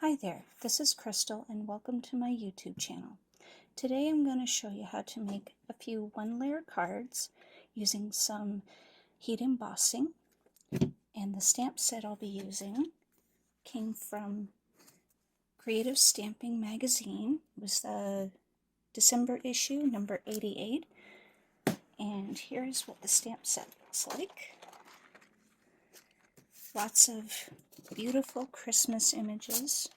Hi there, this is Crystal and welcome to my YouTube channel. Today I'm going to show you how to make a few one-layer cards using some heat embossing, and the stamp set I'll be using came from Creative Stamping magazine. It was the December issue, number 88, and here's what the stamp set looks like. Lots of beautiful Christmas images.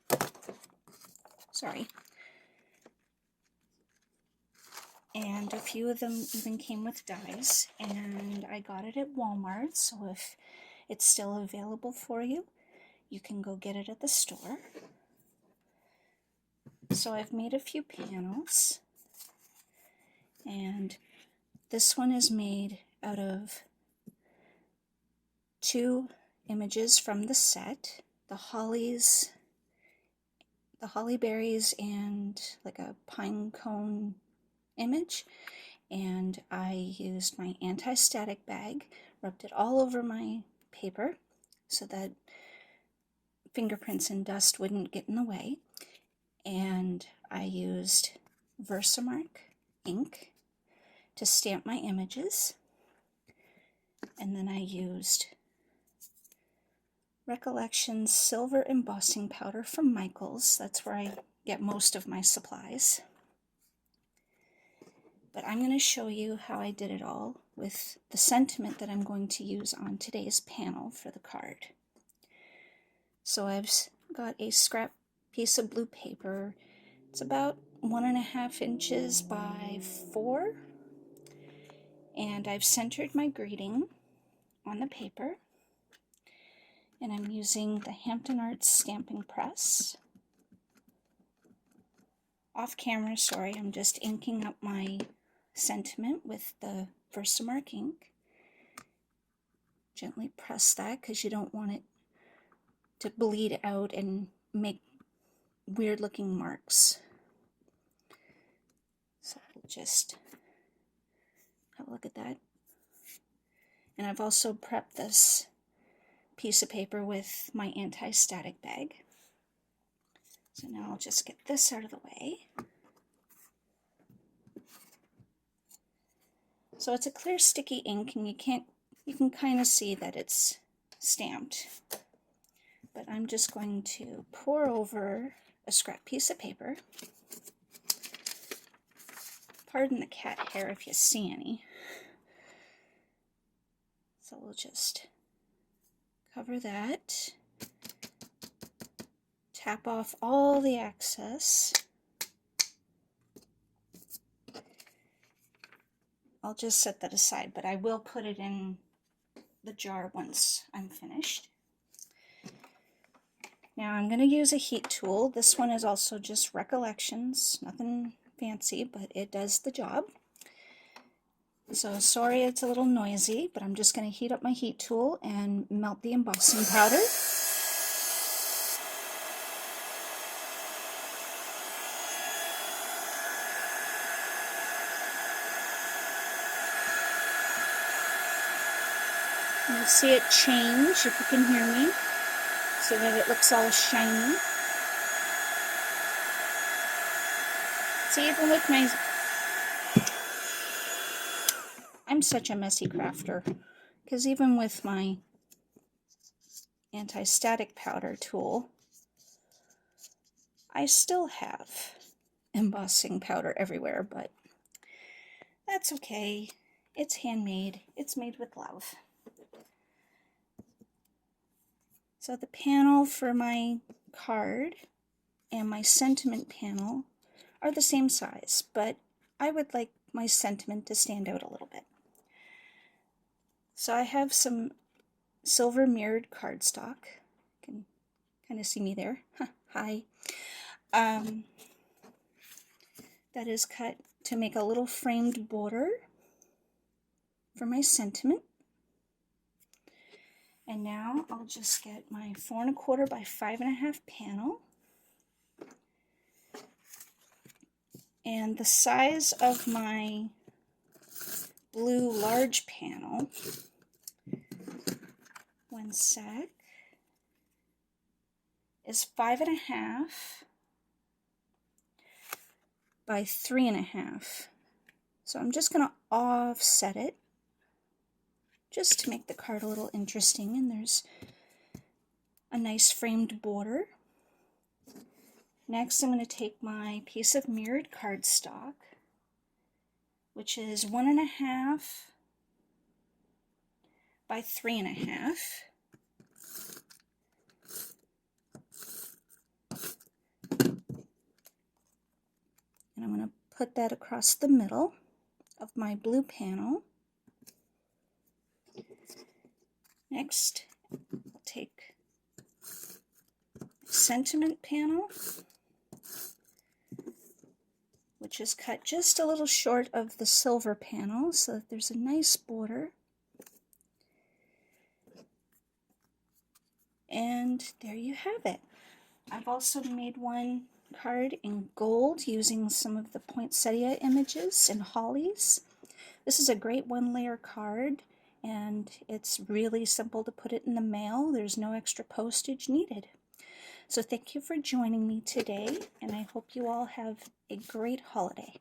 And a few of them even came with dies, and I got it at Walmart, so if it's still available for you, you can go get it at the store. So I've made a few panels, and this one is made out of two images from the set, the holly berries and like a pine cone image, and I used my anti-static bag, rubbed it all over my paper so that fingerprints and dust wouldn't get in the way, and I used VersaMark ink to stamp my images, and then I used Recollections silver embossing powder from Michael's. That's where I get most of my supplies. But I'm going to show you how I did it all with the sentiment that I'm going to use on today's panel for the card. So I've got a scrap piece of blue paper. It's about 1.5 inches by 4. And I've centered my greeting on the paper. And I'm using the Hampton stamping press. Off camera, sorry, I'm just inking up my sentiment with the VersaMark ink. Gently press that because you don't want it to bleed out and make weird looking marks. So we'll just have a look at that. And I've also prepped this piece of paper with my anti-static bag. So now I'll just get this out of the way. So it's a clear sticky ink, and you can kind of see that it's stamped. But I'm just going to pour over a scrap piece of paper. Pardon the cat hair if you see any. So we'll just cover that. Tap off all the excess. I'll just set that aside, but I will put it in the jar once I'm finished. Now I'm going to use a heat tool. This one is also just Recollections, nothing fancy, but it does the job. So sorry it's a little noisy, but I'm just going to heat up my heat tool and melt the embossing powder. You'll see it change, if you can hear me, so that it looks all shiny. See, even with my... I'm such a messy crafter, because even with my anti-static powder tool, I still have embossing powder everywhere, but that's okay. It's handmade. It's made with love. So the panel for my card and my sentiment panel are the same size, but I would like my sentiment to stand out a little bit. So I have some silver mirrored cardstock. You can kind of see me there. Hi. That is cut to make a little framed border for my sentiment. And now I'll just get my 4 1/4 by 5.5 panel. And the size of my blue large panel, one sec, is 5.5 by 3.5. So I'm just going to offset it just to make the card a little interesting, and there's a nice framed border. Next, I'm going to take my piece of mirrored cardstock, which is 1.5 by 3.5. And I'm going to put that across the middle of my blue panel. Next, I'll take my sentiment panel, which is cut just a little short of the silver panel so that there's a nice border. And there you have it. I've also made one card in gold using some of the poinsettia images and hollies. This is a great one-layer card, and it's really simple to put it in the mail. There's no extra postage needed. So thank you for joining me today, and I hope you all have a great holiday.